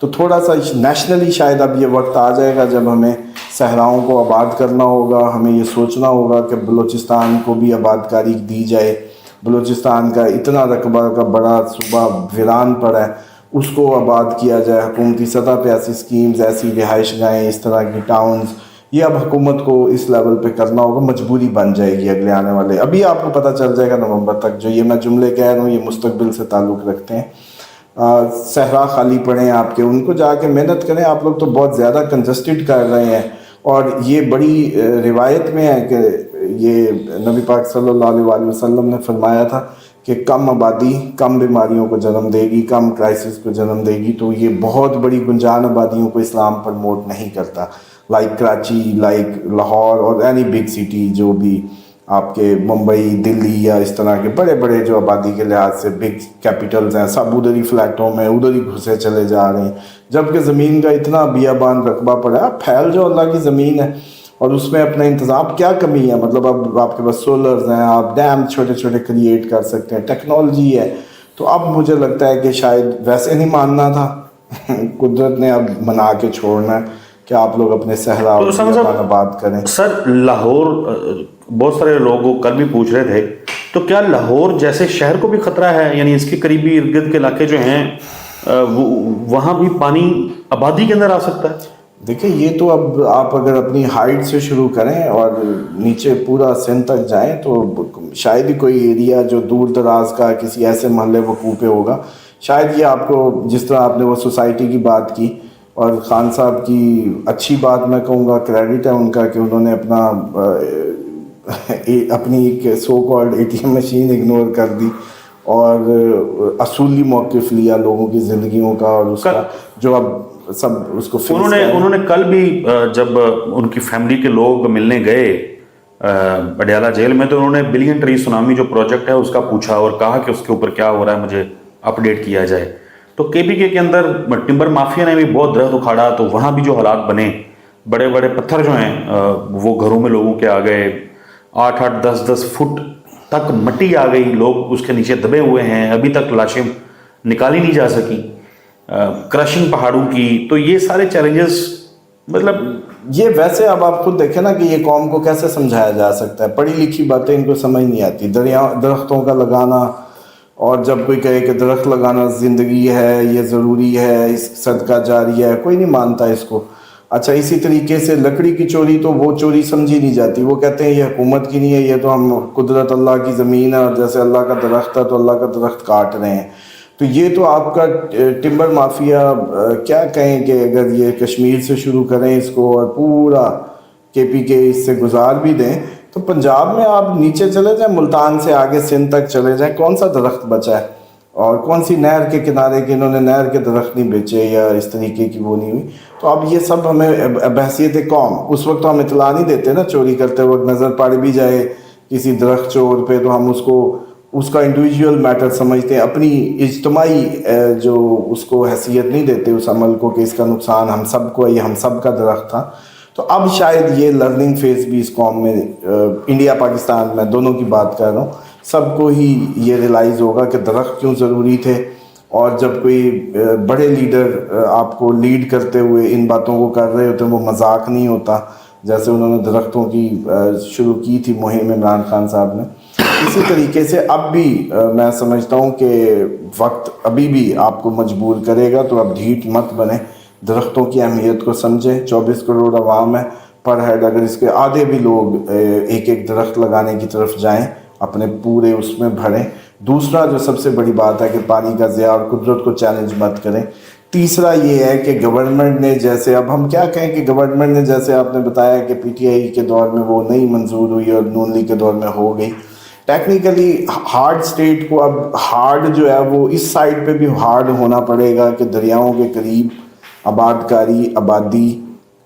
تو تھوڑا سا نیشنلی شاید اب یہ وقت آ جائے گا جب ہمیں صحراؤں کو آباد کرنا ہوگا, ہمیں یہ سوچنا ہوگا کہ بلوچستان کو بھی آباد کاری دی جائے. بلوچستان کا اتنا رقبہ کا بڑا صوبہ ویران پڑا ہے, اس کو آباد کیا جائے. حکومتی سطح پہ ایسی اسکیمز, ایسی رہائش گاہیں, اس طرح کی ٹاؤنز, یہ اب حکومت کو اس لیول پہ کرنا ہوگا, مجبوری بن جائے گی اگلے آنے والے. ابھی آپ کو پتہ چل جائے گا نومبر تک. جو یہ میں جملے کہہ رہا ہوں یہ مستقبل سے تعلق رکھتے ہیں. صحرا خالی پڑے ہیں آپ کے, ان کو جا کے محنت کریں. آپ لوگ تو بہت زیادہ کنجسٹڈ کر رہے ہیں, اور یہ بڑی روایت میں ہے کہ یہ نبی پاک صلی اللہ علیہ وآلہ وسلم نے فرمایا تھا کہ کم آبادی کم بیماریوں کو جنم دے گی, کم کرائسس کو جنم دے گی. تو یہ بہت بڑی گنجان آبادیوں کو اسلام پروموٹ نہیں کرتا, لائک کراچی, لائک لاہور, اور اینی بگ سٹی جو بھی آپ کے ممبئی, دلی یا اس طرح کے بڑے بڑے جو آبادی کے لحاظ سے بگ کیپٹلز ہیں, سب ادھر ہی فلیٹوں میں ادھر ہی گھسے چلے جا رہے ہیں. جبکہ زمین کا اتنا بیابان رقبہ پڑا ہے, پھیل جو اللہ کی زمین ہے, اور اس میں اپنا انتظام, کیا کمی ہے؟ مطلب اب آپ کے پاس سولرز ہیں, آپ ڈیم چھوٹے چھوٹے کریٹ کر سکتے ہیں, ٹیکنالوجی ہے. تو اب مجھے لگتا ہے کہ شاید ویسے نہیں ماننا تھا, قدرت نے اب منا کے چھوڑنا ہے کہ آپ لوگ اپنے صحرا اور بیابان آباد کریں. سر لاہور, بہت سارے لوگ کل بھی پوچھ رہے تھے, تو کیا لاہور جیسے شہر کو بھی خطرہ ہے؟ یعنی اس کے قریبی ارد گرد کے علاقے جو ہیں وہاں بھی پانی آبادی کے اندر آ سکتا ہے؟ دیکھیں یہ تو اب آپ اگر اپنی ہائٹ سے شروع کریں اور نیچے پورا سندھ تک جائیں تو شاید ہی کوئی ایریا جو دور دراز کا کسی ایسے محلے وقوع پہ ہوگا. شاید یہ آپ کو, جس طرح آپ نے وہ سوسائٹی کی بات کی, اور خان صاحب کی اچھی بات میں کہوں گا, کریڈٹ ہے ان کا کہ انہوں نے اپنی ایک so called A T M machine ignore کر دی اور اصولی موقف لیا لوگوں کی زندگیوں کا, اور اس کا جو اب سب اس کو انہوں نے کل بھی جب ان کی فیملی کے لوگ ملنے گئے اڈیالہ جیل میں, تو انہوں نے بلین ٹری سونامی جو پروجیکٹ ہے اس کا پوچھا اور کہا کہ اس کے اوپر کیا ہو رہا ہے, مجھے اپڈیٹ کیا جائے. تو کے پی کے اندر ٹمبر مافیا نے بھی بہت درخت اکھاڑا, تو وہاں بھی جو حالات بنے, بڑے بڑے پتھر جو ہیں وہ گھروں میں لوگوں کے آ گئے, 8-8 10-10 فٹ تک مٹی آ گئی, لوگ اس کے نیچے دبے ہوئے ہیں, ابھی تک لاشیں نکالی نہیں جا سکی, کرشنگ پہاڑوں کی. تو یہ سارے چیلنجز, مطلب یہ ویسے اب آپ خود دیکھیں نا کہ یہ قوم کو کیسے سمجھایا جا سکتا ہے, پڑھی لکھی باتیں ان کو سمجھ نہیں آتی. درختوں کا لگانا, اور جب کوئی کہے کہ درخت لگانا زندگی ہے, یہ ضروری ہے, اس صدقہ جاریہ ہے, کوئی نہیں مانتا اس کو. اچھا اسی طریقے سے لکڑی کی چوری تو وہ چوری سمجھی نہیں جاتی, وہ کہتے ہیں یہ حکومت کی نہیں ہے, یہ تو ہم قدرت اللہ کی زمین ہے, اور جیسے اللہ کا درخت ہے تو اللہ کا درخت کاٹ رہے ہیں. تو یہ تو آپ کا ٹمبر مافیا, کیا کہیں کہ اگر یہ کشمیر سے شروع کریں اس کو اور پورا کے پی کے اس سے گزار بھی دیں, تو پنجاب میں آپ نیچے چلے جائیں, ملتان سے آگے سندھ تک چلے جائیں, کون سا درخت بچا ہے؟ اور کون سی نہر کے کنارے کے انہوں نے نہر کے درخت نہیں بیچے یا اس طریقے کی وہ نہیں ہوئی. تو اب یہ سب ہمیں بحثیت قوم, اس وقت تو ہم اطلاع نہیں دیتے نا, چوری کرتے وقت نظر پڑ بھی جائے کسی درخت چور پہ تو ہم اس کا انڈیویجول میٹر سمجھتے ہیں, اپنی اجتماعی جو اس کو حیثیت نہیں دیتے اس عمل کو کہ اس کا نقصان ہم سب کو, یہ ہم سب کا درخت تھا. تو اب شاید یہ لرننگ فیز بھی اس قوم میں, انڈیا پاکستان میں دونوں کی بات کر رہا ہوں, سب کو ہی یہ ریلائز ہوگا کہ درخت کیوں ضروری تھے. اور جب کوئی بڑے لیڈر آپ کو لیڈ کرتے ہوئے ان باتوں کو کر رہے ہوتے ہیں, وہ مذاق نہیں ہوتا. جیسے انہوں نے درختوں کی شروع کی تھی مہم عمران خان صاحب نے, اسی طریقے سے اب بھی میں سمجھتا ہوں کہ وقت ابھی بھی آپ کو مجبور کرے گا. تو اب ڈھیٹ مت بنے, درختوں کی اہمیت کو سمجھیں. 24 کروڑ عوام ہے پر ہیڈ, اگر اس کے آدھے بھی لوگ ایک ایک درخت لگانے کی طرف جائیں, اپنے پورے اس میں بھریں. دوسرا جو سب سے بڑی بات ہے کہ پانی کا ضیاع اور قدرت کو چیلنج مت کریں. تیسرا یہ ہے کہ گورنمنٹ نے, جیسے اب ہم کیا کہیں کہ گورنمنٹ نے, جیسے آپ نے بتایا کہ پی ٹی آئی کے دور میں وہ نہیں منظور ہوئی اور نون لیگ کے دور میں ہو گئی. ٹیکنیکلی ہارڈ سٹیٹ کو اب ہارڈ جو ہے وہ اس سائڈ پہ بھی ہارڈ ہونا پڑے گا کہ دریاؤں کے قریب آباد کاری, آبادی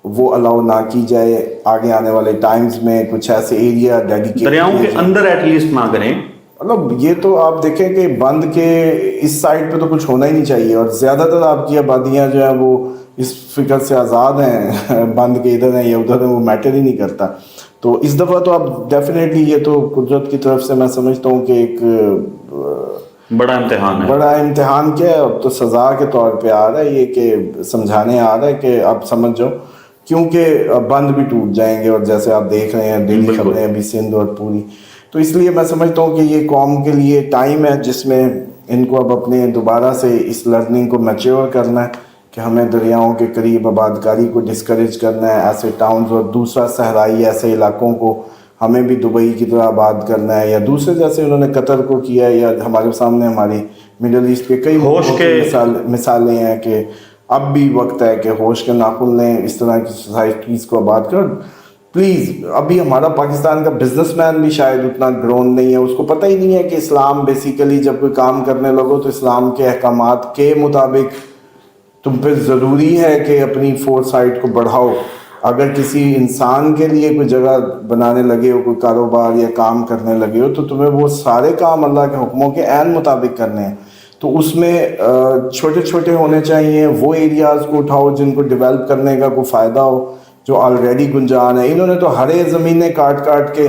وہ الاؤ نہ کی جائے. آگے آنے والے ٹائمز میں کچھ ایسے ایریا ڈیڈیکیٹ, دریاؤں کے اندر ایٹ لیسٹ نہ کریں. مطلب یہ تو آپ دیکھیں کہ بند کے اس سائڈ پہ تو کچھ ہونا ہی نہیں چاہیے, اور زیادہ تر آپ کی آبادیاں جو ہیں وہ اس فکر سے آزاد ہیں, بند کے ادھر ہیں یا ادھر ہیں, وہ میٹر ہی نہیں کرتا. تو اس دفعہ تو اب ڈیفینیٹلی یہ تو قدرت کی طرف سے میں سمجھتا ہوں کہ ایک بڑا امتحان ہے. بڑا امتحان کیا ہے، اب تو سزا کے طور پہ آ رہا ہے یہ کہ سمجھانے آ رہا ہے کہ اب سمجھ جاؤ، کیونکہ بند بھی ٹوٹ جائیں گے، اور جیسے آپ دیکھ رہے ہیں ڈیلی خبریں ابھی سندھ اور پوری. تو اس لیے میں سمجھتا ہوں کہ یہ قوم کے لیے ٹائم ہے جس میں ان کو اب اپنے دوبارہ سے اس لرننگ کو میچور کرنا ہے کہ ہمیں دریاؤں کے قریب آبادکاری کو ڈسکریج کرنا ہے، ایسے ٹاؤنز، اور دوسرا صحرائی ایسے علاقوں کو ہمیں بھی دبئی کی طرح آباد کرنا ہے، یا دوسرے جیسے انہوں نے قطر کو کیا ہے، یا ہمارے سامنے ہماری مڈل ایسٹ کے کئی مثالیں ہیں کہ اب بھی وقت ہے کہ ہوش کے ناخن لیں، اس طرح کی سوسائٹیز کو آباد کر. پلیز، ابھی ہمارا پاکستان کا بزنس مین بھی شاید اتنا گرون نہیں ہے، اس کو پتہ ہی نہیں ہے کہ اسلام بیسیکلی جب کوئی کام کرنے لگو تو اسلام کے احکامات کے مطابق تم پہ ضروری ہے کہ اپنی فور سائٹ کو بڑھاؤ. اگر کسی انسان کے لیے کوئی جگہ بنانے لگے ہو، کوئی کاروبار یا کام کرنے لگے ہو، تو تمہیں وہ سارے کام اللہ کے حکموں کے عین مطابق کرنے ہیں. تو اس میں چھوٹے چھوٹے ہونے چاہیے، وہ ایریاز کو اٹھاؤ جن کو ڈیولپ کرنے کا کوئی فائدہ ہو، جو آلریڈی گنجان ہے. انہوں نے تو ہرے زمینیں کاٹ کاٹ کے،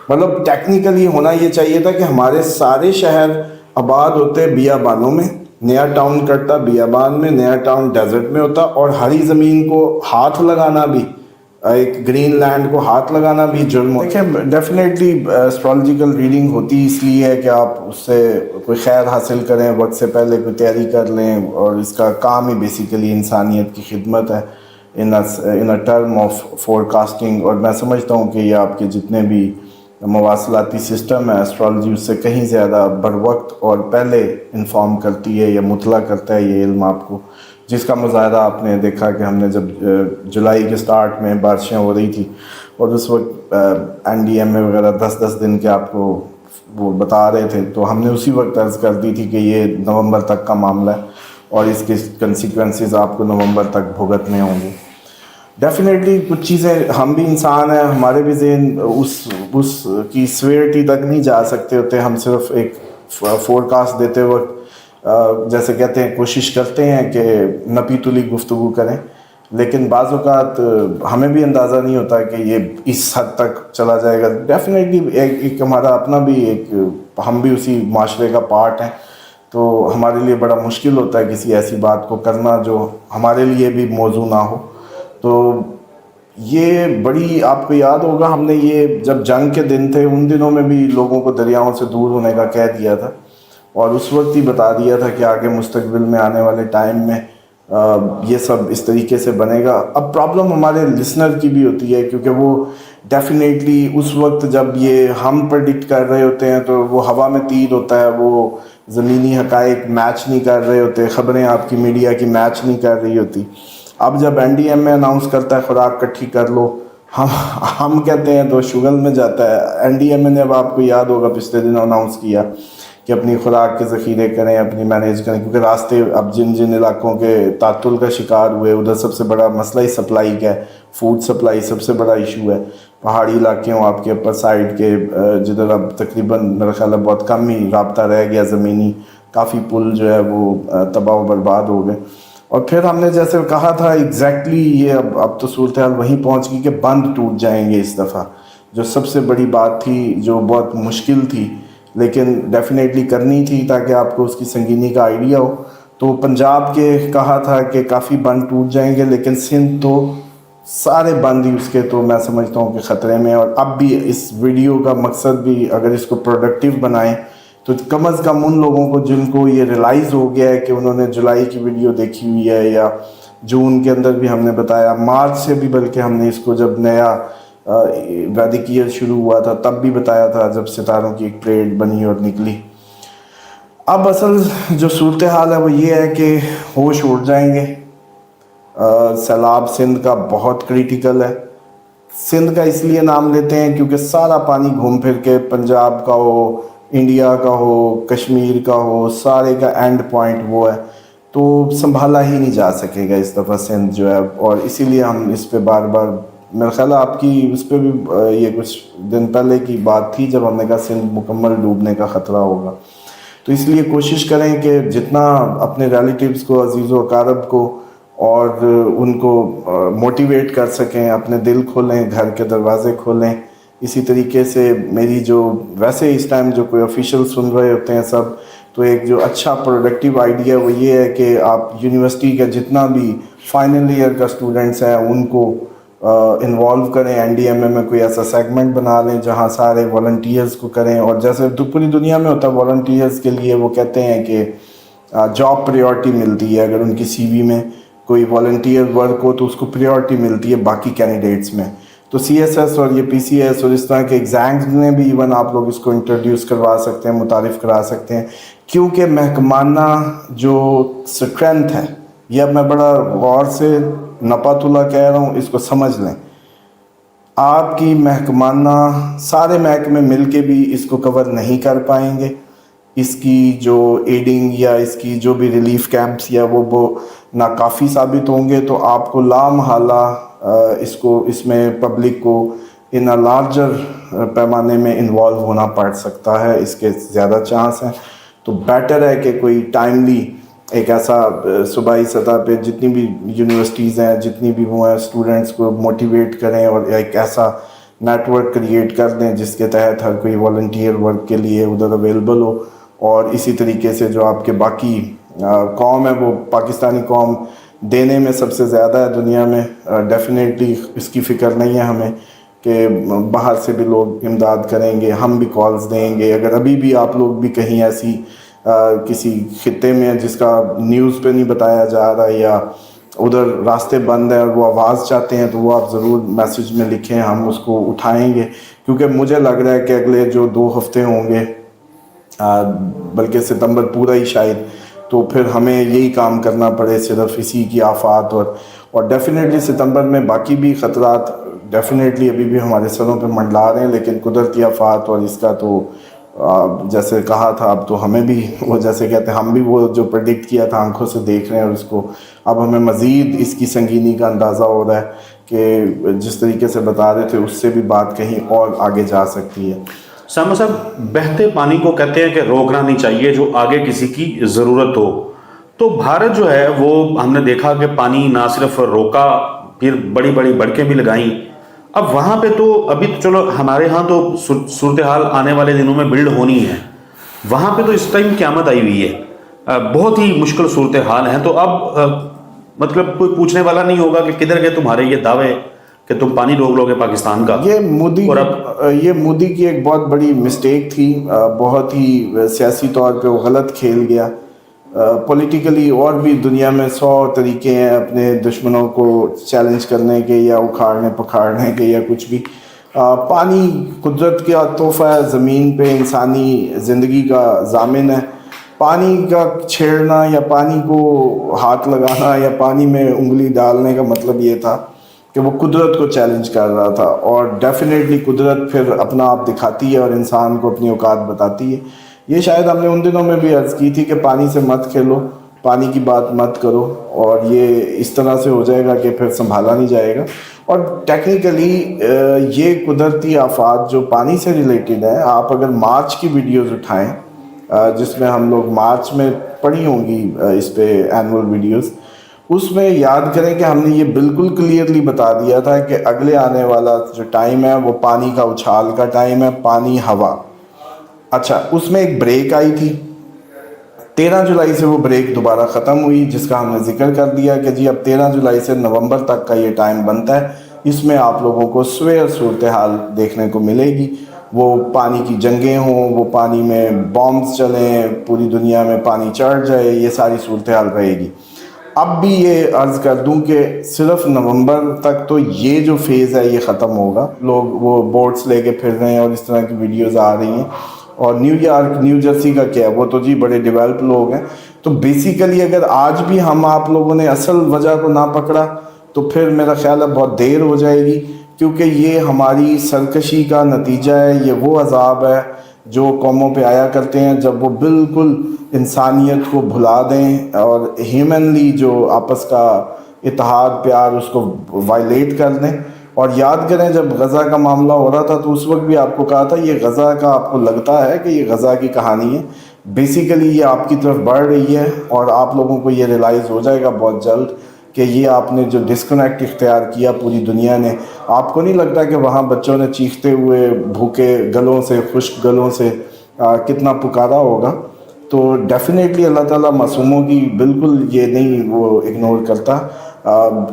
مطلب ٹیکنیکلی ہونا یہ چاہیے تھا کہ ہمارے سارے شہر آباد ہوتے بیابانوں میں، نیا ٹاؤن کٹتا بیابان میں، نیا ٹاؤن ڈیزرٹ میں ہوتا، اور ہری زمین کو ہاتھ لگانا بھی، ایک گرین لینڈ کو ہاتھ لگانا بھی جرم ہو. دیکھیں، ڈیفینیٹلی اسٹرالوجیکل ریڈنگ ہوتی اس لیے ہے کہ آپ اس سے کوئی خیر حاصل کریں، وقت سے پہلے کوئی تیاری کر لیں، اور اس کا کام ہی بیسیکلی انسانیت کی خدمت ہے in a term of forecasting. اور میں سمجھتا ہوں کہ یہ آپ کے جتنے بھی مواصلاتی سسٹم ہے، اسٹرالوجی اس سے کہیں زیادہ بر وقت اور پہلے انفارم کرتی ہے یا مطلع کرتا ہے یہ علم آپ کو، جس کا مظاہرہ آپ نے دیکھا کہ ہم نے جب جولائی کے سٹارٹ میں بارشیں ہو رہی تھی، اور اس وقت این ڈی ایم اے وغیرہ 10 دن کے آپ کو وہ بتا رہے تھے، تو ہم نے اسی وقت عرض کر دی تھی کہ یہ نومبر تک کا معاملہ ہے، اور اس کے کنسیکوینسز آپ کو نومبر تک بھگتنے ہوں گے. ڈیفینیٹلی کچھ چیزیں، ہم بھی انسان ہیں، ہمارے بھی ذہن اس کی سویئرٹی تک نہیں جا سکتے ہوتے. ہم صرف ایک فور کاسٹ دیتے وقت جیسے کہتے ہیں کوشش کرتے ہیں کہ نپی تلی گفتگو کریں، لیکن بعض اوقات ہمیں بھی اندازہ نہیں ہوتا کہ یہ اس حد تک چلا جائے گا. ڈیفینیٹلی ایک ہمارا اپنا بھی ایک، ہم بھی اسی معاشرے کا پارٹ ہیں، تو ہمارے لیے بڑا مشکل ہوتا ہے کسی ایسی بات کو کرنا جو ہمارے لیے بھی موضوع نہ ہو. تو یہ بڑی، آپ کو یاد ہوگا ہم نے یہ جب جنگ کے دن تھے ان دنوں میں بھی لوگوں کو دریاؤں سے دور ہونے کا کہہ دیا تھا، اور اس وقت ہی بتا دیا تھا کہ آگے مستقبل میں آنے والے ٹائم میں یہ سب اس طریقے سے بنے گا. اب پرابلم ہمارے لسنر کی بھی ہوتی ہے، کیونکہ وہ ڈیفینیٹلی اس وقت جب یہ ہم پریڈکٹ کر رہے ہوتے ہیں تو وہ ہوا میں تیر ہوتا ہے، وہ زمینی حقائق میچ نہیں کر رہے ہوتے، خبریں آپ کی میڈیا کی میچ نہیں کر رہی ہوتی. اب جب این ڈی ایم اے اناؤنس کرتا ہے خوراک کٹھی کر لو، ہم کہتے ہیں تو شگل میں جاتا ہے. این ڈی ایم اے نے، اب آپ کو یاد ہوگا پچھلے دن اناؤنس کیا کہ اپنی خوراک کے ذخیرے کریں، اپنی مینیج کریں، کیونکہ راستے اب جن علاقوں کے تعطل کا شکار ہوئے ادھر سب سے بڑا مسئلہ ہی سپلائی کا ہے، فوڈ سپلائی سب سے بڑا ایشو ہے. پہاڑی علاقے ہوں آپ کے اپر سائڈ کے، جدھر اب تقریباً میرا خیال ہے بہت کم ہی رابطہ رہ گیا زمینی، کافی پل جو ہے وہ تباہ و برباد ہو گئے. اور پھر ہم نے جیسے کہا تھا ایگزیکٹلی یہ اب تو صورتحال وہیں پہنچ گئی کہ بند ٹوٹ جائیں گے اس دفعہ، جو سب سے بڑی بات تھی، جو بہت مشکل تھی لیکن ڈیفینیٹلی کرنی تھی تاکہ آپ کو اس کی سنگینی کا آئیڈیا ہو. تو پنجاب کے کہا تھا کہ کافی بند ٹوٹ جائیں گے، لیکن سندھ تو سارے بند ہی اس کے، تو میں سمجھتا ہوں کہ خطرے میں. اور اب بھی اس ویڈیو کا مقصد بھی اگر اس کو پروڈکٹیو بنائیں تو کم از کم ان لوگوں کو جن کو یہ ریلائز ہو گیا ہے کہ انہوں نے جولائی کی ویڈیو دیکھی ہوئی ہے، یا جون کے اندر بھی ہم نے بتایا، مارچ سے بھی بلکہ ہم نے اس کو جب نیا ویدک ایئر شروع ہوا تھا تب بھی بتایا تھا، جب ستاروں کی ایک پریڈ بنی اور نکلی. اب اصل جو صورتحال ہے وہ یہ ہے کہ ہوش اڑ جائیں گے. سیلاب سندھ کا بہت کریٹیکل ہے. سندھ کا اس لیے نام لیتے ہیں کیونکہ سارا پانی گھوم پھر کے پنجاب کا ہو، انڈیا کا ہو، کشمیر کا ہو، سارے کا اینڈ پوائنٹ وہ ہے، تو سنبھالا ہی نہیں جا سکے گا اس دفعہ سندھ جو ہے. اور اسی لیے ہم اس پہ بار بار، میرا خیال ہے آپ کی اس پہ بھی یہ کچھ دن پہلے کی بات تھی جب ہم نے کہا سندھ مکمل ڈوبنے کا خطرہ ہوگا. تو اس لیے کوشش کریں کہ جتنا اپنے ریلیٹیوز کو، عزیز و اقارب کو، اور ان کو موٹیویٹ کر سکیں، اپنے دل کھولیں، گھر کے دروازے کھولیں. اسی طریقے سے میری جو ویسے اس ٹائم جو کوئی آفیشیل سن رہے ہوتے ہیں سب، تو ایک جو اچھا پروڈکٹیو آئیڈیا وہ یہ ہے کہ آپ یونیورسٹی کا جتنا بھی فائنل ایئر کا اسٹوڈنٹس ہیں ان کو انوالو کریں، این ڈی ایم اے میں کوئی ایسا سیگمنٹ بنا لیں جہاں سارے والنٹیئرز کو کریں. اور جیسے پوری دنیا میں ہوتا ہے والنٹیئرز کے لیے وہ کہتے ہیں کہ جاب پریورٹی ملتی ہے، اگر ان کی سی وی میں کوئی والنٹیئر ورک ہو تو اس کو پریورٹی ملتی ہے باقی کینڈیڈیٹس میں. تو سی ایس ایس اور یہ پی سی ایس اور اس طرح کے ایگزامز میں بھی ایون آپ لوگ اس کو انٹروڈیوس کروا سکتے ہیں، متعارف کرا سکتے ہیں، کیونکہ محکمانہ جو اسٹرینتھ ہے یہ اب میں بڑا غور سے نپات اللہ کہہ رہا ہوں، اس کو سمجھ لیں. آپ کی محکمانہ سارے محکمے مل کے بھی اس کو کور نہیں کر پائیں گے. اس کی جو ایڈنگ یا اس کی جو بھی ریلیف کیمپس یا وہ ناکافی ثابت ہوں گے. تو آپ کو لامحالہ اس میں پبلک کو ان لارجر پیمانے میں انوالو ہونا پڑ سکتا ہے، اس کے زیادہ چانس ہیں. تو بیٹر ہے کہ کوئی ٹائملی ایک ایسا صوبائی سطح پہ جتنی بھی یونیورسٹیز ہیں، جتنی بھی وہ ہیں، اسٹوڈنٹس کو موٹیویٹ کریں اور ایک ایسا نیٹ ورک کریٹ کر دیں جس کے تحت ہر کوئی والنٹیئر ورک کے لیے ادھر اویلیبل ہو. اور اسی طریقے سے جو آپ کے باقی قوم ہے، وہ پاکستانی قوم دینے میں سب سے زیادہ ہے دنیا میں. ڈیفینیٹلی اس کی فکر نہیں ہے ہمیں کہ باہر سے بھی لوگ امداد کریں گے، ہم بھی کالز دیں گے. اگر ابھی بھی آپ لوگ بھی کہیں ایسی کسی خطے میں جس کا نیوز پہ نہیں بتایا جا رہا یا ادھر راستے بند ہیں اور وہ آواز چاہتے ہیں تو وہ آپ ضرور میسج میں لکھیں، ہم اس کو اٹھائیں گے. کیونکہ مجھے لگ رہا ہے کہ اگلے جو 2 ہفتے ہوں گے، بلکہ ستمبر پورا ہی شاید، تو پھر ہمیں یہی کام کرنا پڑے صرف اسی کی آفات. اور ڈیفینیٹلی ستمبر میں باقی بھی خطرات ڈیفینیٹلی ابھی بھی ہمارے سروں پہ منڈلا رہے ہیں، لیکن قدرتی آفات اور اس کا تو جیسے کہا تھا اب تو ہمیں بھی وہ جیسے کہتے ہیں ہم بھی وہ جو پریڈکٹ کیا تھا آنکھوں سے دیکھ رہے ہیں، اور اس کو اب ہمیں مزید اس کی سنگینی کا اندازہ ہو رہا ہے کہ جس طریقے سے بتا رہے تھے اس سے بھی بات کہیں اور آگے جا سکتی ہے. سامع صاحب، بہتے پانی کو کہتے ہیں کہ روکنا نہیں چاہیے جو آگے کسی کی ضرورت ہو. تو بھارت جو ہے وہ ہم نے دیکھا کہ پانی نہ صرف روکا، پھر بڑی بڑی بڑکیں بھی لگائیں. اب وہاں پہ تو ابھی تو چلو ہمارے ہاں تو صورتحال آنے والے دنوں میں بلڈ ہونی ہے، وہاں پہ تو اس ٹائم قیامت آئی ہوئی ہے، بہت ہی مشکل صورتحال ہیں. تو اب مطلب کوئی پوچھنے والا نہیں ہوگا کہ کدھر گئے تمہارے یہ دعوے کہ تم پانی روک لو گے پاکستان کا. یہ مودی کی ایک بہت بڑی مسٹیک تھی، بہت ہی سیاسی طور پہ وہ غلط کھیل گیا. پولیٹیکلی اور بھی دنیا میں 100 طریقے ہیں اپنے دشمنوں کو چیلنج کرنے کے یا اکھاڑنے پکھاڑنے کے یا کچھ بھی. پانی قدرت کا تحفہ ہے، زمین پہ انسانی زندگی کا ضامن ہے. پانی کا چھیڑنا یا پانی کو ہاتھ لگانا یا پانی میں انگلی ڈالنے کا مطلب یہ تھا کہ وہ قدرت کو چیلنج کر رہا تھا. اور ڈیفینیٹلی قدرت پھر اپنا آپ دکھاتی ہے اور انسان کو اپنی اوقات بتاتی ہے. یہ شاید ہم نے ان دنوں میں بھی عرض کی تھی کہ پانی سے مت کھیلو، پانی کی بات مت کرو، اور یہ اس طرح سے ہو جائے گا کہ پھر سنبھالا نہیں جائے گا. اور ٹیکنیکلی یہ قدرتی آفات جو پانی سے ریلیٹڈ ہیں، آپ اگر مارچ کی ویڈیوز اٹھائیں جس میں ہم لوگ مارچ میں پڑھی ہوں گی اس پہ اینول ویڈیوز، اس میں یاد کریں کہ ہم نے یہ بالکل کلیئرلی بتا دیا تھا کہ اگلے آنے والا جو ٹائم ہے وہ پانی کا اچھال کا ٹائم ہے، پانی ہوا. اچھا، اس میں ایک بریک آئی تھی 13 جولائی سے، وہ بریک دوبارہ ختم ہوئی جس کا ہم نے ذکر کر دیا کہ جی اب 13 جولائی سے نومبر تک کا یہ ٹائم بنتا ہے. اس میں آپ لوگوں کو سویر صورتحال دیکھنے کو ملے گی. وہ پانی کی جنگیں ہوں، وہ پانی میں بامبز چلیں، پوری دنیا میں پانی چڑھ جائے، یہ ساری صورتحال رہے گی. اب بھی یہ عرض کر دوں کہ صرف نومبر تک تو یہ جو فیز ہے یہ ختم ہوگا. لوگ وہ بوٹس لے کے پھر رہے ہیں اور اس طرح کی ویڈیوز آ رہی ہیں. اور نیو یارک، نیو جرسی کا کیا ہے، وہ تو جی بڑے ڈیولپ لوگ ہیں. تو بیسیکلی اگر آج بھی ہم آپ لوگوں نے اصل وجہ کو نہ پکڑا تو پھر میرا خیال ہے بہت دیر ہو جائے گی، کیونکہ یہ ہماری سرکشی کا نتیجہ ہے. یہ وہ عذاب ہے جو قوموں پہ آیا کرتے ہیں جب وہ بالکل انسانیت کو بھلا دیں اور ہیومنلی جو آپس کا اتحاد پیار اس کو وائلیٹ کر دیں. اور یاد کریں جب غزہ کا معاملہ ہو رہا تھا تو اس وقت بھی آپ کو کہا تھا یہ غزہ کا آپ کو لگتا ہے کہ یہ غزہ کی کہانی ہے، بیسیکلی یہ آپ کی طرف بڑھ رہی ہے. اور آپ لوگوں کو یہ ریلائز ہو جائے گا بہت جلد کہ یہ آپ نے جو ڈسکنیکٹ اختیار کیا پوری دنیا نے. آپ کو نہیں لگتا کہ وہاں بچوں نے چیختے ہوئے بھوکے گلوں سے، خشک گلوں سے کتنا پکارا ہوگا؟ تو ڈیفینیٹلی اللہ تعالیٰ معصوموں کی بالکل یہ نہیں وہ اگنور کرتا.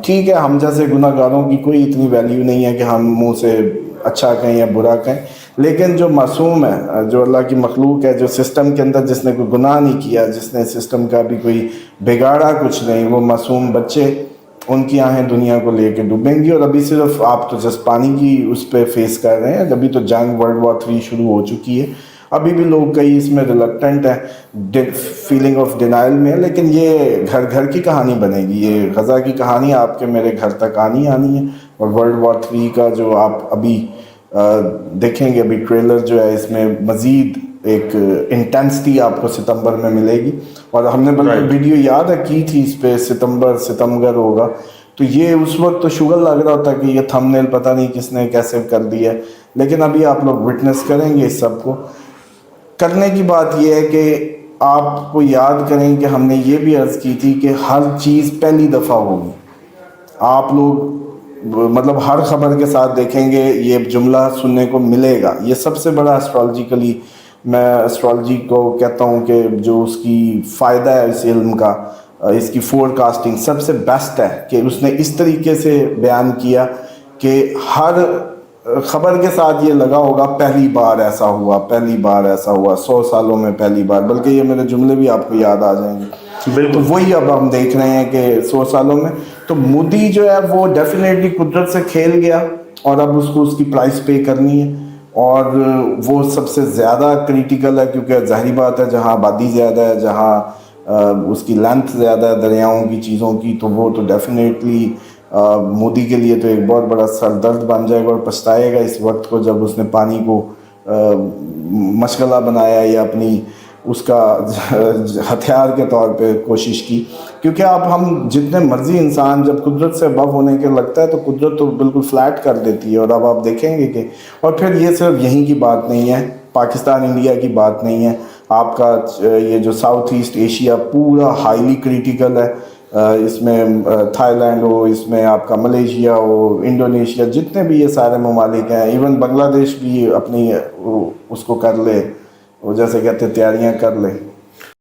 ٹھیک ہے ہم جیسے گناہ گاروں کی کوئی اتنی ویلیو نہیں ہے کہ ہم منہ سے اچھا کہیں یا برا کہیں, لیکن جو معصوم ہے, جو اللہ کی مخلوق ہے, جو سسٹم کے اندر جس نے کوئی گناہ نہیں کیا, جس نے سسٹم کا بھی کوئی بگاڑا کچھ نہیں, وہ معصوم بچے, ان کی آنکھیں دنیا کو لے کے ڈوبیں گی. اور ابھی صرف آپ تو جس پانی کی اس پہ فیس کر رہے ہیں, ابھی تو جنگ ورلڈ وار 3 شروع ہو چکی ہے, ابھی بھی لوگ کئی اس میں ریلکٹنٹ ہیں, فیلنگ آف ڈینائل میں ہے, لیکن یہ گھر گھر کی کہانی بنے گی, یہ غزہ کی کہانی آپ کے میرے گھر تک آنی ہے. اور ورلڈ وار 3 کا جو آپ ابھی دیکھیں گے, ابھی ٹریلر جو ہے اس میں مزید ایک انٹینسٹی آپ کو ستمبر میں ملے گی. اور ہم نے بلکہ ویڈیو یاد ہے کی تھی اس پہ, ستمبر ہوگا, تو یہ اس وقت تو شوگر لگ رہا ہوتا کہ یہ تھمبنیل پتہ نہیں کس نے کیسے کر دیا ہے, لیکن ابھی آپ لوگ وٹنس کریں گے اس سب کو. کرنے کی بات یہ ہے کہ آپ کو یاد کریں کہ ہم نے یہ بھی عرض کی تھی کہ ہر چیز پہلی دفعہ ہوگی. آپ لوگ مطلب ہر خبر کے ساتھ دیکھیں گے یہ جملہ سننے کو ملے گا. یہ سب سے بڑا اسٹرالوجیکلی میں اسٹرالوجی کو کہتا ہوں کہ جو اس کی فائدہ ہے اس علم کا, اس کی فور کاسٹنگ سب سے بیسٹ ہے کہ اس نے اس طریقے سے بیان کیا کہ ہر خبر کے ساتھ یہ لگا ہوگا پہلی بار ایسا ہوا, 100 سالوں میں پہلی بار, بلکہ یہ میرے جملے بھی آپ کو یاد آ جائیں گے. تو وہی اب ہم دیکھ رہے ہیں کہ 100 سالوں میں. تو مودی جو ہے وہ ڈیفینیٹلی قدرت سے کھیل گیا, اور اب اس کو اس کی پرائس پے کرنی ہے, اور وہ سب سے زیادہ کریٹیکل ہے, کیونکہ ظاہری بات ہے جہاں آبادی زیادہ ہے, جہاں اس کی لینتھ زیادہ ہے دریاؤں کی, چیزوں کی, تو وہ تو ڈیفینیٹلی مودی کے لیے تو ایک بہت بڑا سر درد بن جائے گا, اور پچھتائے گا اس وقت کو جب اس نے پانی کو مشغلہ بنایا یا اپنی اس کا ہتھیار کے طور پہ کوشش کی. کیونکہ اب ہم جتنے مرضی انسان جب قدرت سے ابو ہونے کے لگتا ہے تو قدرت تو بالکل فلیٹ کر دیتی ہے. اور اب آپ دیکھیں گے کہ, اور پھر یہ صرف یہیں کی بات نہیں ہے, پاکستان انڈیا کی بات نہیں ہے, آپ کا یہ جو ساؤتھ ایسٹ ایشیا پورا ہائیلی کریٹیکل ہے. اس میں تھائی لینڈ ہو, اس میں آپ کا ملیشیا ہو, انڈونیشیا, جتنے بھی یہ سارے ممالک ہیں, ایون بنگلہ دیش بھی اپنی اس کو کر لے, وہ جیسے کہتے تیاریاں کر لے.